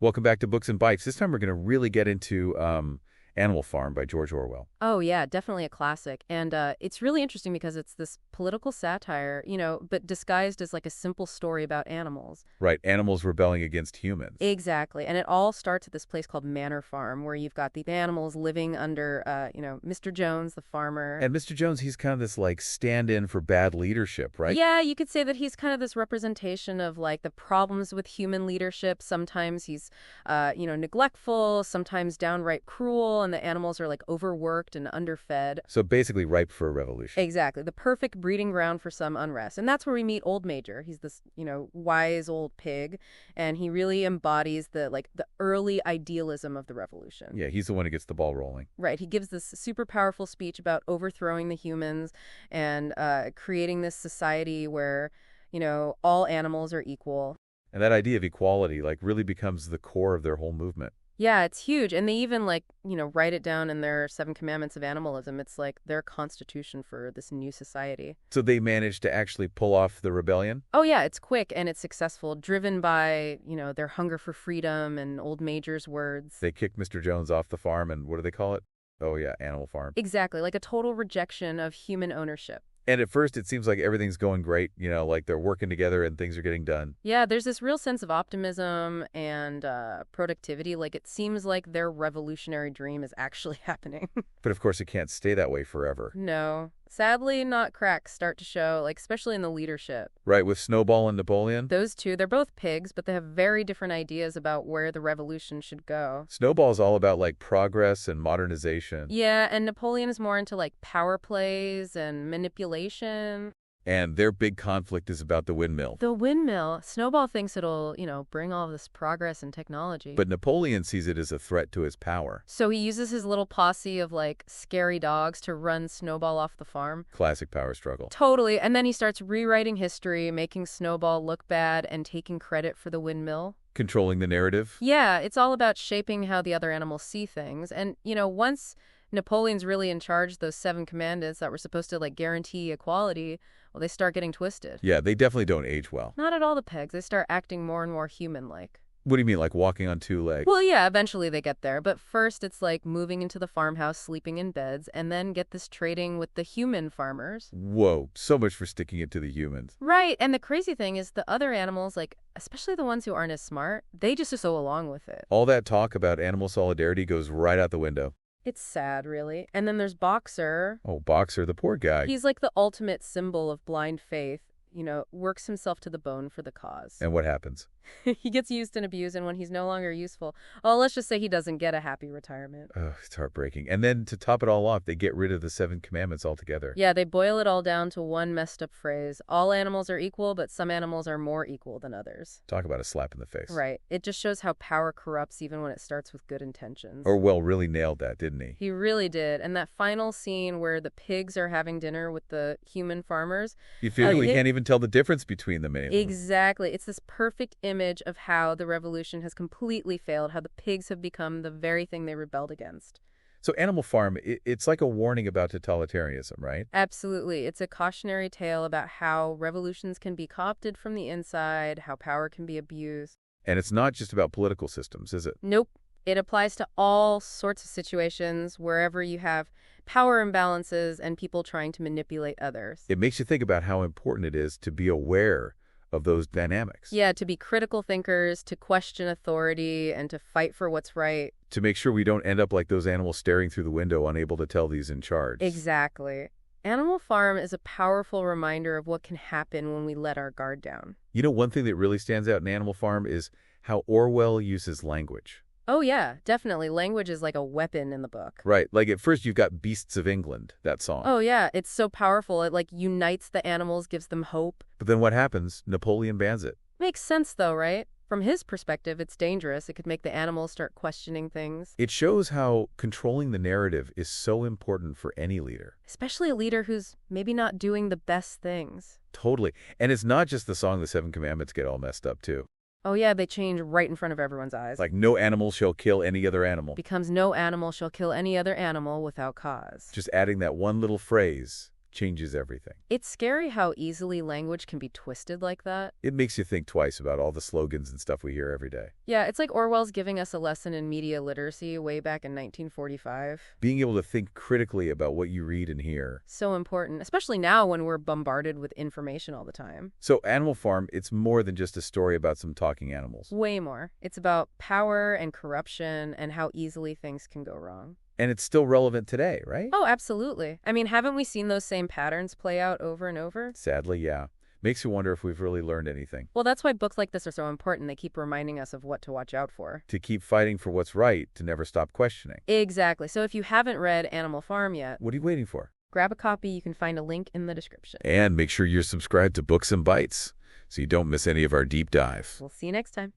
Welcome back to Books and Bites. This time we're going to really get into Animal Farm by George Orwell. Oh, yeah, definitely a classic. And it's really interesting because it's this political satire, but disguised as like a simple story about animals. Right, animals rebelling against humans. Exactly. And it all starts at this place called Manor Farm, where you've got the animals living under, Mr. Jones, the farmer. And Mr. Jones, he's kind of this like stand-in for bad leadership, right? Yeah, you could say that he's kind of this representation of like the problems with human leadership. Sometimes he's, neglectful, sometimes downright cruel, and the animals are like overworked and underfed. So basically ripe for a revolution. Exactly. The perfect breeding ground for some unrest. And that's where we meet Old Major. He's this, wise old pig, and he really embodies the early idealism of the revolution. Yeah, he's the one who gets the ball rolling. Right. He gives this super powerful speech about overthrowing the humans and creating this society where, all animals are equal. And that idea of equality like really becomes the core of their whole movement. Yeah, it's huge. And they even write it down in their 7 Commandments of Animalism. It's like their constitution for this new society. So they managed to actually pull off the rebellion? Oh, yeah, it's quick and it's successful, driven by, their hunger for freedom and Old Major's words. They kicked Mr. Jones off the farm and what do they call it? Oh yeah, Animal Farm. Exactly, like a total rejection of human ownership. And at first it seems like everything's going great, like they're working together and things are getting done. Yeah, there's this real sense of optimism and productivity. Like it seems like their revolutionary dream is actually happening. But of course it can't stay that way forever. No. Sadly, not cracks start to show, especially in the leadership. Right, with Snowball and Napoleon? Those two, they're both pigs, but they have very different ideas about where the revolution should go. Snowball's all about progress and modernization. Yeah, and Napoleon is more into power plays and manipulation. And their big conflict is about the windmill. The windmill. Snowball thinks it'll, bring all this progress and technology. But Napoleon sees it as a threat to his power. So he uses his little posse of, scary dogs to run Snowball off the farm. Classic power struggle. Totally. And then he starts rewriting history, making Snowball look bad and taking credit for the windmill. Controlling the narrative? Yeah, it's all about shaping how the other animals see things. And, once Napoleon's really in charge, those 7 commandments that were supposed to, guarantee equality, well, they start getting twisted. Yeah, they definitely don't age well. Not at all the pegs. They start acting more and more human-like. What do you mean, like walking on 2 legs? Well, yeah, eventually they get there. But first it's like moving into the farmhouse, sleeping in beds, and then get this trading with the human farmers. Whoa, so much for sticking it to the humans. Right, and the crazy thing is the other animals, especially the ones who aren't as smart, they just go along with it. All that talk about animal solidarity goes right out the window. It's sad, really. And then there's Boxer. Oh, Boxer, the poor guy. He's like the ultimate symbol of blind faith. Works himself to the bone for the cause. And what happens? He gets used and abused, and when he's no longer useful, well, let's just say he doesn't get a happy retirement. Oh, it's heartbreaking. And then to top it all off, they get rid of the 7 commandments altogether. Yeah, they boil it all down to one messed up phrase. All animals are equal, but some animals are more equal than others. Talk about a slap in the face. Right. It just shows how power corrupts even when it starts with good intentions. Orwell really nailed that, didn't he? He really did. And that final scene where the pigs are having dinner with the human farmers. You feel we can't even tell the difference between them anymore. Exactly. It's this perfect image of how the revolution has completely failed, how the pigs have become the very thing they rebelled against. So Animal Farm, it's like a warning about totalitarianism, right? Absolutely. It's a cautionary tale about how revolutions can be co-opted from the inside, how power can be abused. And it's not just about political systems, is it? Nope. It applies to all sorts of situations, wherever you have power imbalances and people trying to manipulate others. It makes you think about how important it is to be aware of those dynamics. Yeah, to be critical thinkers, to question authority, and to fight for what's right. To make sure we don't end up like those animals staring through the window, unable to tell these in charge. Exactly. Animal Farm is a powerful reminder of what can happen when we let our guard down. One thing that really stands out in Animal Farm is how Orwell uses language. Oh, yeah, definitely. Language is like a weapon in the book. Right. Like at first you've got Beasts of England, that song. Oh, yeah. It's so powerful. It unites the animals, gives them hope. But then what happens? Napoleon bans it. Makes sense, though, right? From his perspective, it's dangerous. It could make the animals start questioning things. It shows how controlling the narrative is so important for any leader. Especially a leader who's maybe not doing the best things. Totally. And it's not just the song The 7 Commandments get all messed up, too. Oh, yeah, they change right in front of everyone's eyes. Like no animal shall kill any other animal. Becomes no animal shall kill any other animal without cause. Just adding that one little phrase changes everything. It's scary how easily language can be twisted like that. It makes you think twice about all the slogans and stuff we hear every day. Yeah, it's like Orwell's giving us a lesson in media literacy way back in 1945. Being able to think critically about what you read and hear. So important, especially now when we're bombarded with information all the time. So Animal Farm, it's more than just a story about some talking animals. Way more. It's about power and corruption and how easily things can go wrong. And it's still relevant today, right? Oh, absolutely. I mean, haven't we seen those same patterns play out over and over? Sadly, yeah. Makes you wonder if we've really learned anything. Well, that's why books like this are so important. They keep reminding us of what to watch out for. To keep fighting for what's right, to never stop questioning. Exactly. So if you haven't read Animal Farm yet, What are you waiting for? grab a copy. You can find a link in the description. And make sure you're subscribed to Books and Bites so you don't miss any of our deep dive. We'll see you next time.